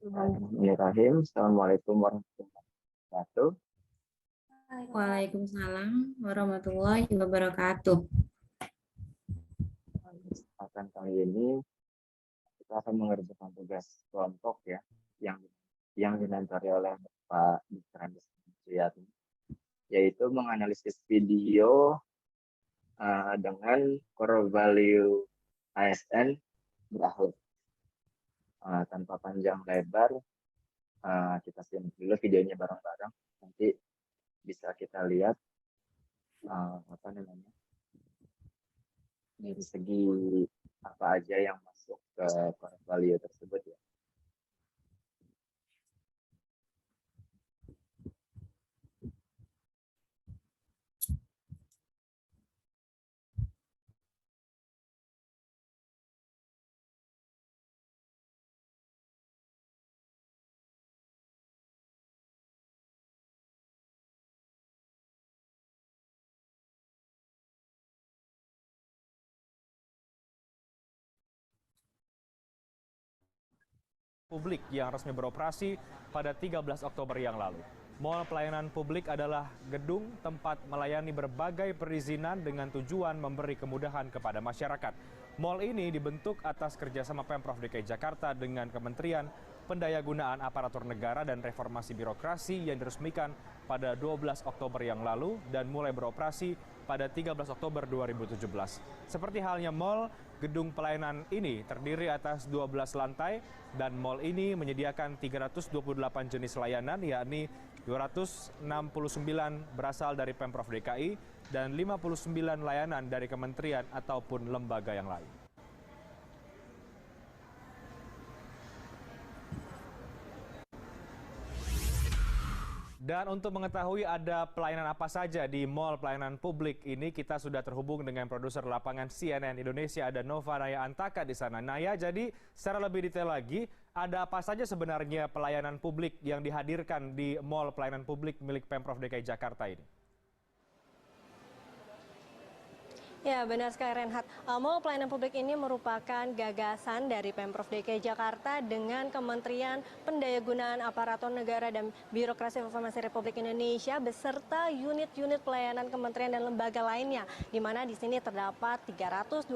Bismillahirrahmanirrahim. Assalamualaikum warahmatullahi wabarakatuh. Waalaikumsalam warahmatullahi wabarakatuh. Kesempatan kali ini kita akan mengerjakan tugas kelompok ya yang yang dinanti oleh Pak Dr. Andes Suyatmi, yaitu menganalisis video dengan core value ASN berakhir. Tanpa panjang lebar, kita simak dulu videonya bareng-bareng. Nanti bisa kita lihat apa namanya dari segi apa aja yang masuk ke core value tersebut ya. Publik yang resmi beroperasi pada 13 Oktober yang lalu. Mall pelayanan publik adalah gedung tempat melayani berbagai perizinan dengan tujuan memberi kemudahan kepada masyarakat. Mall ini dibentuk atas kerjasama Pemprov DKI Jakarta dengan Kementerian Pendayagunaan Aparatur Negara dan Reformasi Birokrasi yang diresmikan pada 12 Oktober yang lalu dan mulai beroperasi pada 13 Oktober 2017. Seperti halnya mall, gedung pelayanan ini terdiri atas 12 lantai dan mall ini menyediakan 328 jenis layanan, yakni 269 berasal dari Pemprov DKI dan 59 layanan dari kementerian ataupun lembaga yang lain. Dan untuk mengetahui ada pelayanan apa saja di Mall Pelayanan Publik ini, kita sudah terhubung dengan produser lapangan CNN Indonesia, ada Nova Naya Antaka di sana. Naya, jadi secara lebih detail lagi, ada apa saja sebenarnya pelayanan publik yang dihadirkan di Mall Pelayanan Publik milik Pemprov DKI Jakarta ini? Ya, benar sekali Renhat. Mall pelayanan publik ini merupakan gagasan dari Pemprov DKI Jakarta dengan Kementerian Pendayagunaan Aparatur Negara dan Birokrasi Informasi Republik Indonesia beserta unit-unit pelayanan kementerian dan lembaga lainnya, di mana di sini terdapat 328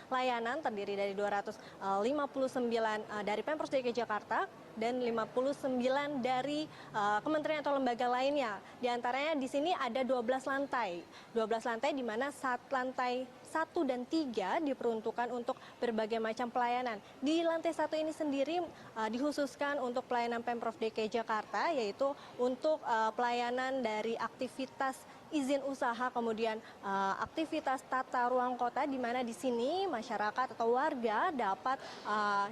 layanan terdiri dari 259 dari Pemprov DKI Jakarta dan 59 dari kementerian atau lembaga lainnya. Di antaranya di sini ada 12 lantai. 12 lantai di mana lantai 1 dan 3 diperuntukkan untuk berbagai macam pelayanan. Di lantai 1 ini sendiri dikhususkan untuk pelayanan Pemprov DKI Jakarta, yaitu untuk pelayanan dari aktivitas izin usaha, kemudian aktivitas tata ruang kota, di mana di sini masyarakat atau warga dapat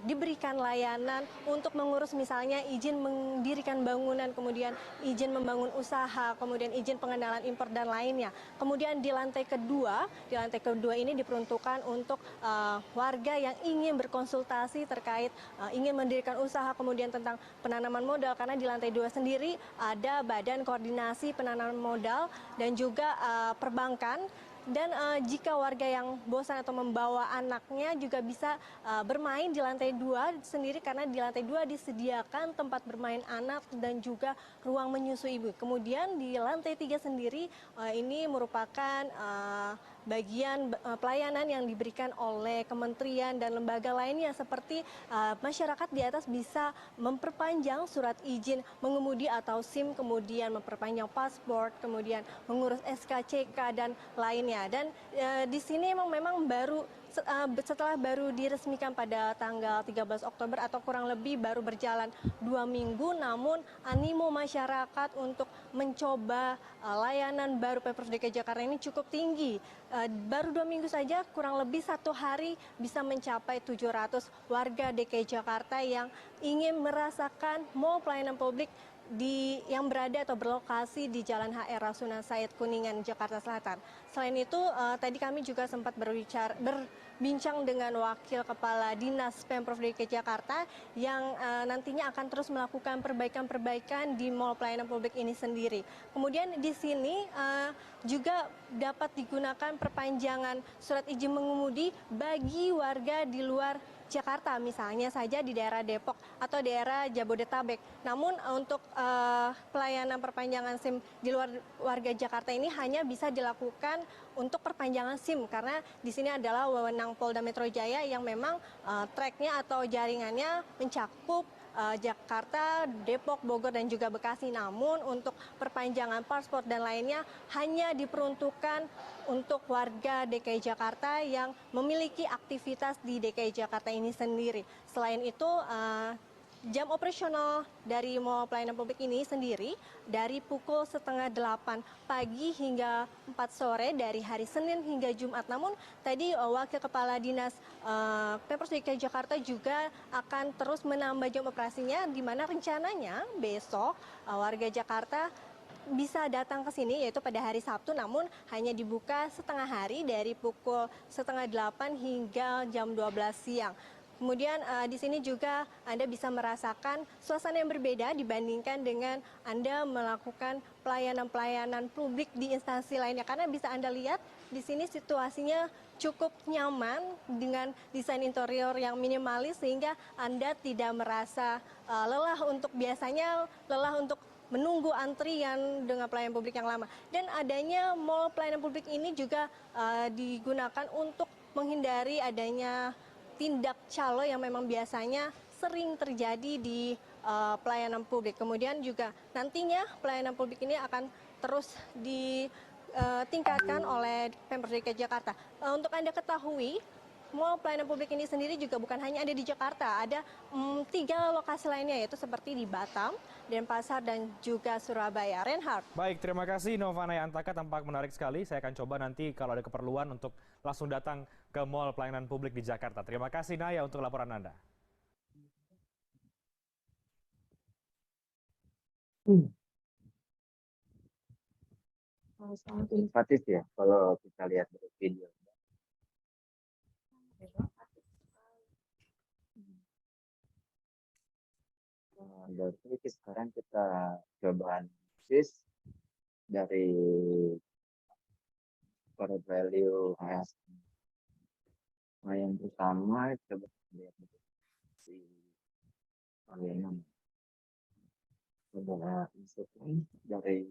diberikan layanan untuk mengurus misalnya izin mendirikan bangunan, kemudian izin membangun usaha, kemudian izin pengenalan impor dan lainnya. Kemudian di lantai kedua ini diperuntukkan untuk warga yang ingin berkonsultasi terkait ingin mendirikan usaha, kemudian tentang penanaman modal, karena di lantai 2 sendiri ada Badan Koordinasi Penanaman Modal dan juga perbankan. Dan jika warga yang bosan atau membawa anaknya juga bisa bermain di lantai 2 sendiri, karena di lantai 2 disediakan tempat bermain anak dan juga ruang menyusui ibu. Kemudian di lantai 3 sendiri ini merupakan bagian pelayanan yang diberikan oleh kementerian dan lembaga lainnya, seperti masyarakat di atas bisa memperpanjang surat izin mengemudi atau SIM, kemudian memperpanjang paspor, kemudian mengurus SKCK dan lainnya. Dan di sini memang baru setelah baru diresmikan pada tanggal 13 Oktober atau kurang lebih baru berjalan 2 minggu, namun animo masyarakat untuk mencoba layanan baru Pemprov DKI Jakarta ini cukup tinggi. Baru 2 minggu saja, kurang lebih 1 hari bisa mencapai 700 warga DKI Jakarta yang ingin merasakan mall pelayanan publik yang berada atau berlokasi di Jalan HR Rasuna Said Kuningan, Jakarta Selatan. Selain itu, tadi kami juga sempat berbincang dengan Wakil Kepala Dinas Pemprov DKI Jakarta yang nantinya akan terus melakukan perbaikan-perbaikan di mall pelayanan publik ini sendiri. Kemudian di sini juga dapat digunakan perpanjangan surat izin mengemudi bagi warga di luar Jakarta, misalnya saja di daerah Depok atau daerah Jabodetabek. Namun untuk pelayanan perpanjangan SIM di luar warga Jakarta ini hanya bisa dilakukan untuk perpanjangan SIM karena di sini adalah wewenang Polda Metro Jaya yang memang tracknya atau jaringannya mencakup Jakarta, Depok, Bogor, dan juga Bekasi. Namun untuk perpanjangan paspor dan lainnya hanya diperuntukkan untuk warga DKI Jakarta yang memiliki aktivitas di DKI Jakarta ini sendiri. Selain itu, jam operasional dari Mall Pelayanan Publik ini sendiri dari pukul setengah 8 pagi hingga 4 sore dari hari Senin hingga Jumat. Namun tadi Wakil Kepala Dinas Pemprov DKI Jakarta juga akan terus menambah jam operasinya, di mana rencananya besok warga Jakarta bisa datang ke sini yaitu pada hari Sabtu, namun hanya dibuka setengah hari dari pukul setengah 8 hingga jam 12 siang. Kemudian di sini juga Anda bisa merasakan suasana yang berbeda dibandingkan dengan Anda melakukan pelayanan-pelayanan publik di instansi lainnya. Karena bisa Anda lihat di sini situasinya cukup nyaman dengan desain interior yang minimalis sehingga Anda tidak merasa lelah untuk menunggu antrian dengan pelayanan publik yang lama. Dan adanya mall pelayanan publik ini juga digunakan untuk menghindari adanya tindak calo yang memang biasanya sering terjadi di pelayanan publik. Kemudian juga nantinya pelayanan publik ini akan terus ditingkatkan oleh Pemprov DKI Jakarta. Untuk Anda ketahui, mall pelayanan publik ini sendiri juga bukan hanya ada di Jakarta, ada 3 lokasi lainnya yaitu seperti di Batam, Denpasar, dan juga Surabaya. Reinhardt. Baik, terima kasih Novana Yantaka, tampak menarik sekali. Saya akan coba nanti kalau ada keperluan untuk langsung datang ke Mall Pelayanan Publik di Jakarta. Terima kasih Naya untuk laporan Anda. Sangat inovatif ya kalau kita lihat dari video. Dari sekarang kita coba analisis dari core value yang pertama coba lihat si pelayanan adalah instruksi dari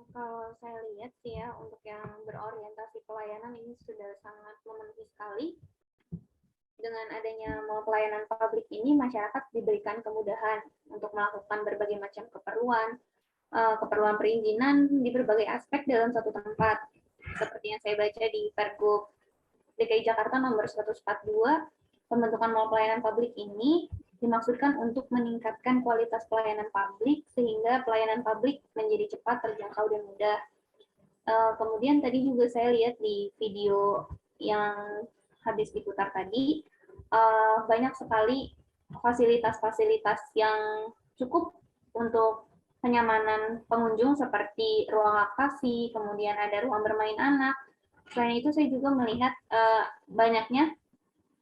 Kalau saya lihat sih ya, untuk yang berorientasi pelayanan ini sudah sangat memenuhi sekali. Dengan adanya mall pelayanan publik ini, masyarakat diberikan kemudahan untuk melakukan berbagai macam keperluan perizinan di berbagai aspek dalam satu tempat. Seperti yang saya baca di Pergub DKI Jakarta nomor 142, pembentukan mall pelayanan publik ini dimaksudkan untuk meningkatkan kualitas pelayanan publik sehingga pelayanan publik menjadi cepat, terjangkau, dan mudah. Kemudian tadi juga saya lihat di video yang habis diputar tadi, banyak sekali fasilitas-fasilitas yang cukup untuk kenyamanan pengunjung seperti ruang laktasi, kemudian ada ruang bermain anak. Selain itu saya juga melihat banyaknya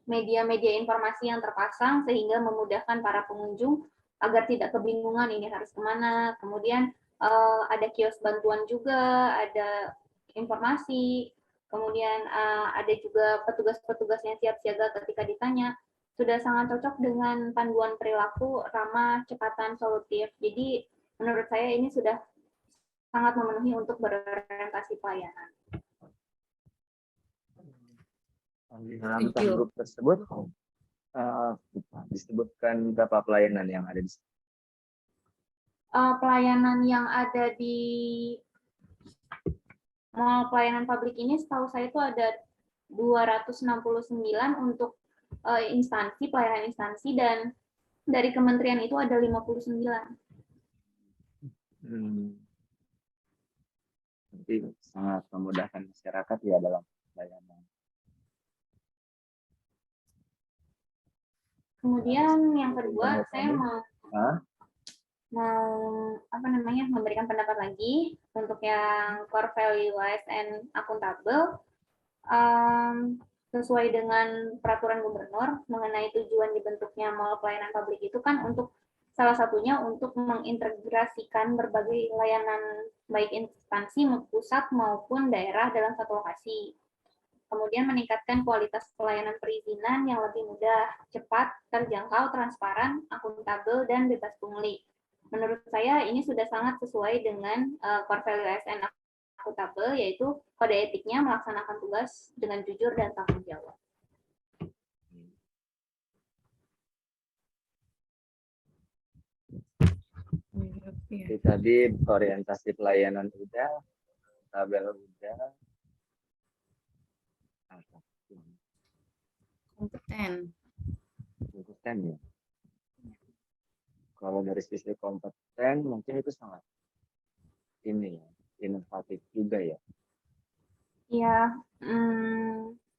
media-media informasi yang terpasang sehingga memudahkan para pengunjung agar tidak kebingungan ini harus kemana. Kemudian ada kios bantuan juga, ada informasi, kemudian ada juga petugas-petugas yang siap siaga ketika ditanya. Sudah sangat cocok dengan panduan perilaku ramah, cepatan, solutif. Jadi menurut saya ini sudah sangat memenuhi untuk berorientasi pelayanan. Di dalam grup tersebut disebutkan berapa pelayanan yang ada di sini? Pelayanan yang ada di mall pelayanan publik ini setahu saya itu ada 269 untuk instansi, pelayanan instansi, dan dari kementerian itu ada 59. Jadi sangat memudahkan masyarakat ya dalam pelayanan. Kemudian yang kedua, saya mau memberikan pendapat lagi untuk yang core value ASN akuntabel, sesuai dengan peraturan gubernur mengenai tujuan dibentuknya mall pelayanan publik itu kan untuk salah satunya untuk mengintegrasikan berbagai layanan baik instansi pusat maupun daerah dalam satu lokasi. Kemudian meningkatkan kualitas pelayanan perizinan yang lebih mudah, cepat, terjangkau, transparan, akuntabel, dan bebas pungli. Menurut saya ini sudah sangat sesuai dengan core value ASN akuntabel, yaitu kode etiknya melaksanakan tugas dengan jujur dan tanggung jawab. Jadi tadi orientasi pelayanan udah, tabel udah, Kompeten. kompeten ya. Kalau dari sisi kompeten mungkin itu sangat ini ya, inovatif juga ya. Ya,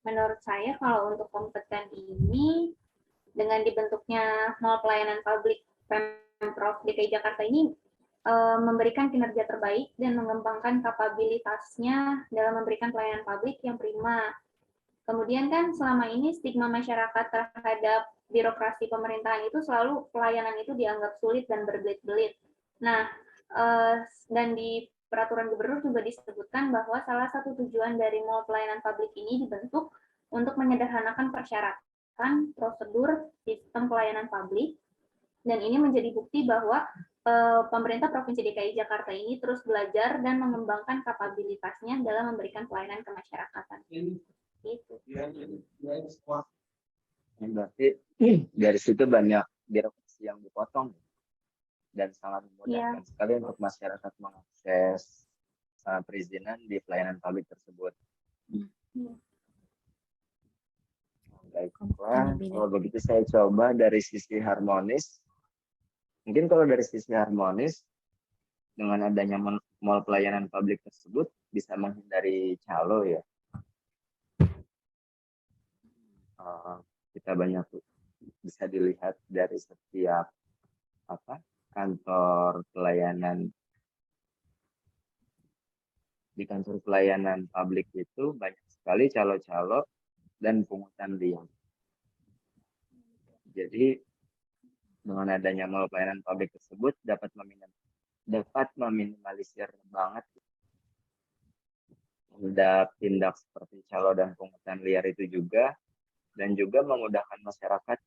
menurut saya kalau untuk kompeten ini dengan dibentuknya Mall Pelayanan Publik Pemprov DKI Jakarta ini memberikan kinerja terbaik dan mengembangkan kapabilitasnya dalam memberikan pelayanan publik yang prima. Kemudian kan selama ini stigma masyarakat terhadap birokrasi pemerintahan itu selalu pelayanan itu dianggap sulit dan berbelit-belit. Nah, dan di peraturan gubernur juga disebutkan bahwa salah satu tujuan dari Mall Pelayanan Publik ini dibentuk untuk menyederhanakan persyaratan, prosedur, sistem pelayanan publik, dan ini menjadi bukti bahwa pemerintah Provinsi DKI Jakarta ini terus belajar dan mengembangkan kapabilitasnya dalam memberikan pelayanan ke masyarakatan. Gitu. Berarti dari situ banyak birokrasi yang dipotong dan sangat memudahkan sekali untuk masyarakat mengakses perizinan di pelayanan publik tersebut. Baiklah, kalau begitu saya coba dari sisi harmonis. Mungkin kalau dari sisi harmonis, dengan adanya mall pelayanan publik tersebut bisa menghindari calo ya. Kita banyak bisa dilihat dari setiap kantor pelayanan di kantor pelayanan publik itu banyak sekali calo-calo dan pungutan liar. Jadi dengan adanya mall pelayanan publik tersebut dapat meminimalisir banget tindak seperti calo dan pungutan liar itu juga, dan juga memudahkan masyarakat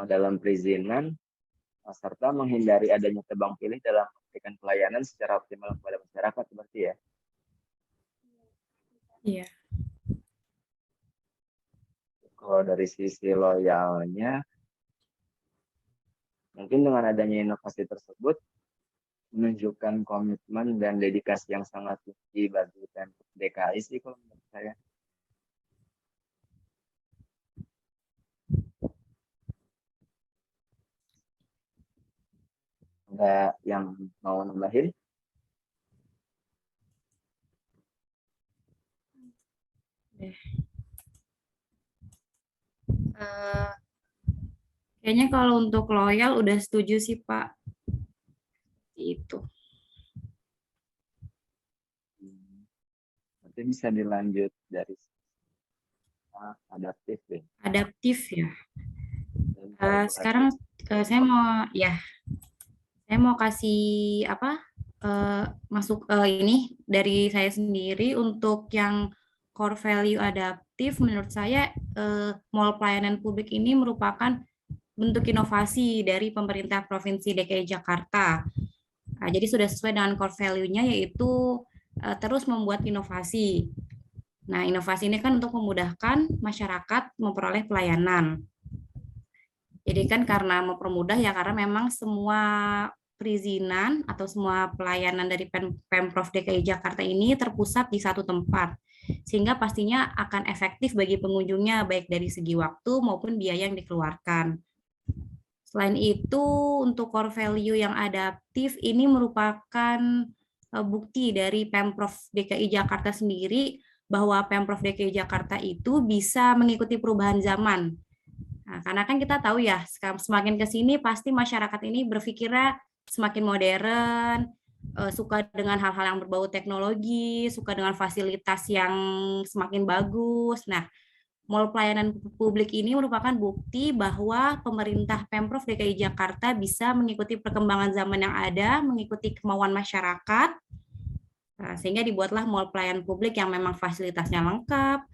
dalam perizinan serta menghindari adanya tebang pilih dalam memberikan pelayanan secara optimal kepada masyarakat, seperti ya. Iya. Kalau dari sisi loyalnya, mungkin dengan adanya inovasi tersebut menunjukkan komitmen dan dedikasi yang sangat tinggi bagi Pemprov DKI sih kalau menurut saya. Ada yang mau nambahin? Kayaknya kalau untuk loyal udah setuju sih Pak. Itu. Nanti bisa dilanjut dari adaptif deh. Adaptif ya. Sekarang saya mau kasih masuk ini dari saya sendiri untuk yang core value adaptif. Menurut saya mall pelayanan publik ini merupakan bentuk inovasi dari pemerintah Provinsi DKI Jakarta. Jadi sudah sesuai dengan core value-nya, yaitu terus membuat inovasi. Nah, inovasi ini kan untuk memudahkan masyarakat memperoleh pelayanan. Jadi kan karena mempermudah ya, karena memang semua perizinan atau semua pelayanan dari Pemprov DKI Jakarta ini terpusat di satu tempat, sehingga pastinya akan efektif bagi pengunjungnya baik dari segi waktu maupun biaya yang dikeluarkan. Selain itu, untuk core value yang adaptif ini merupakan bukti dari Pemprov DKI Jakarta sendiri bahwa Pemprov DKI Jakarta itu bisa mengikuti perubahan zaman. Nah, karena kan kita tahu ya, semakin ke sini pasti masyarakat ini berpikirnya semakin modern, suka dengan hal-hal yang berbau teknologi, suka dengan fasilitas yang semakin bagus. Nah, Mall pelayanan publik ini merupakan bukti bahwa pemerintah Pemprov DKI Jakarta bisa mengikuti perkembangan zaman yang ada, mengikuti kemauan masyarakat, sehingga dibuatlah mall pelayanan publik yang memang fasilitasnya lengkap,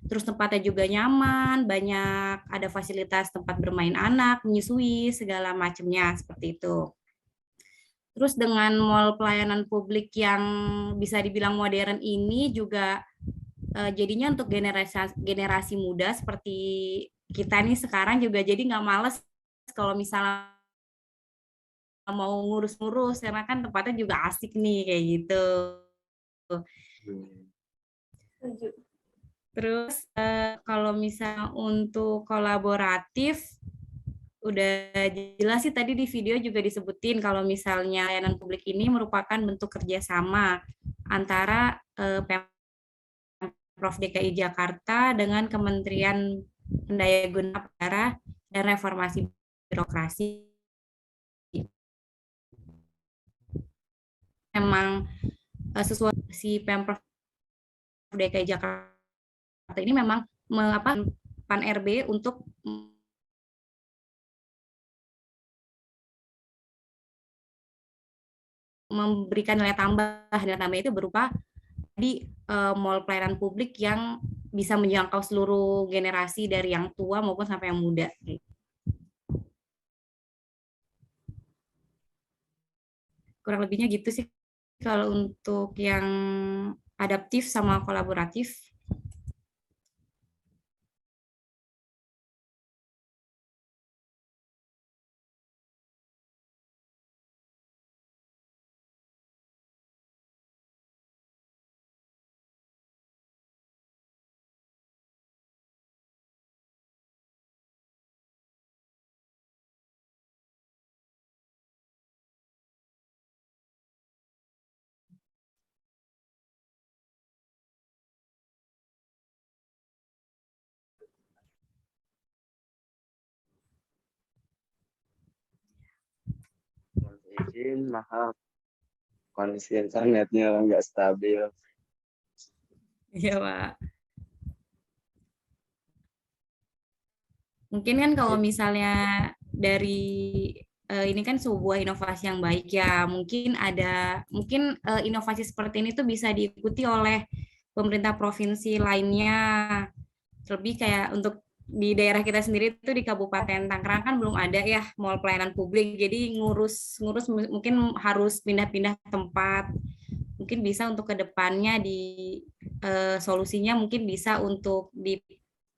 terus tempatnya juga nyaman, banyak ada fasilitas tempat bermain anak, menyusui, segala macamnya seperti itu. Terus dengan mall pelayanan publik yang bisa dibilang modern ini juga jadinya untuk generasi muda seperti kita nih sekarang juga jadi nggak males kalau misalnya mau ngurus-ngurus karena kan tempatnya juga asik nih kayak gitu. Terus kalau misalnya untuk kolaboratif udah jelas sih tadi di video juga disebutin kalau misalnya layanan publik ini merupakan bentuk kerjasama antara Pemprov DKI Jakarta dengan Kementerian Pendayagunaan Negara dan Reformasi Birokrasi. Memang sesuai si Pemprov DKI Jakarta ini memang Pan RB untuk memberikan nilai tambah itu berupa di mall pelayanan publik yang bisa menjangkau seluruh generasi dari yang tua maupun sampai yang muda. Kurang lebihnya gitu sih kalau untuk yang adaptif sama kolaboratif. Izin, maaf, kondisi internetnya nggak stabil. Iya, Pak. Mungkin kan kalau misalnya dari ini kan sebuah inovasi yang baik ya. Mungkin inovasi seperti ini tuh bisa diikuti oleh pemerintah provinsi lainnya. Terlebih kayak untuk di daerah kita sendiri tuh di Kabupaten Tangerang kan belum ada ya mall pelayanan publik. Jadi ngurus mungkin harus pindah-pindah tempat. Mungkin bisa untuk kedepannya di solusinya mungkin bisa untuk di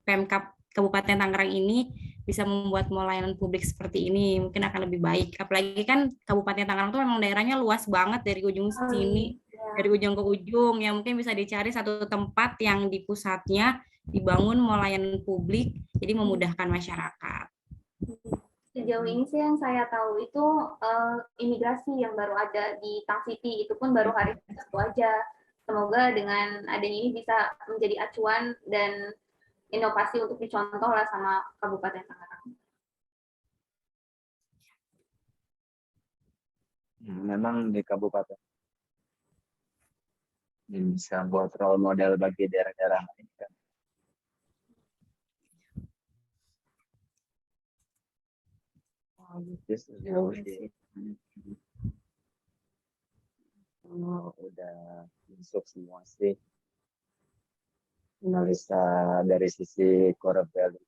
Pemkab Kabupaten Tangerang ini bisa membuat mall layanan publik seperti ini mungkin akan lebih baik. Apalagi kan Kabupaten Tangerang tuh memang daerahnya luas banget dari ujung sini, dari ujung ke ujung. Ya mungkin bisa dicari satu tempat yang di pusatnya dibangun mall layanan publik, jadi memudahkan masyarakat. Sejauh ini sih yang saya tahu itu imigrasi yang baru ada di Tang City, itu pun baru hari itu aja. Semoga dengan adanya ini bisa menjadi acuan dan inovasi untuk dicontoh lah sama Kabupaten Tangerang. Memang di kabupaten ini bisa buat role model bagi daerah-daerah lain kan. Udah masuk semua sih analisa dari sisi core value.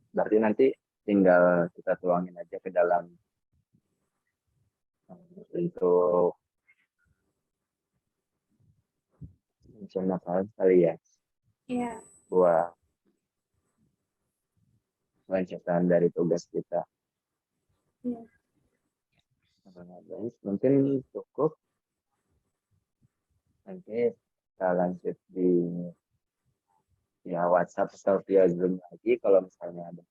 Berarti nanti tinggal kita tuangin aja ke dalam untuk pencernaan kali ya. Iya. Buat lanjutan dari tugas kita. Iya. Mungkin cukup. Nanti kita lanjut di WhatsApp atau via Zoom lagi kalau misalnya ada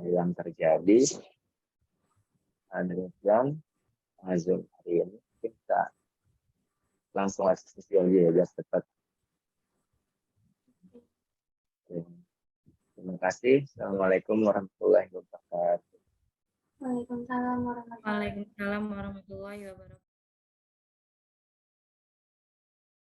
yang terjadi. Demikian Zoom hari ini kita langsung asisten aja ya biar cepat. Terima kasih. Assalamualaikum warahmatullahi wabarakatuh. Waalaikumsalam warahmatullahi wabarakatuh. Waalaikumsalam warahmatullahi wabarakatuh.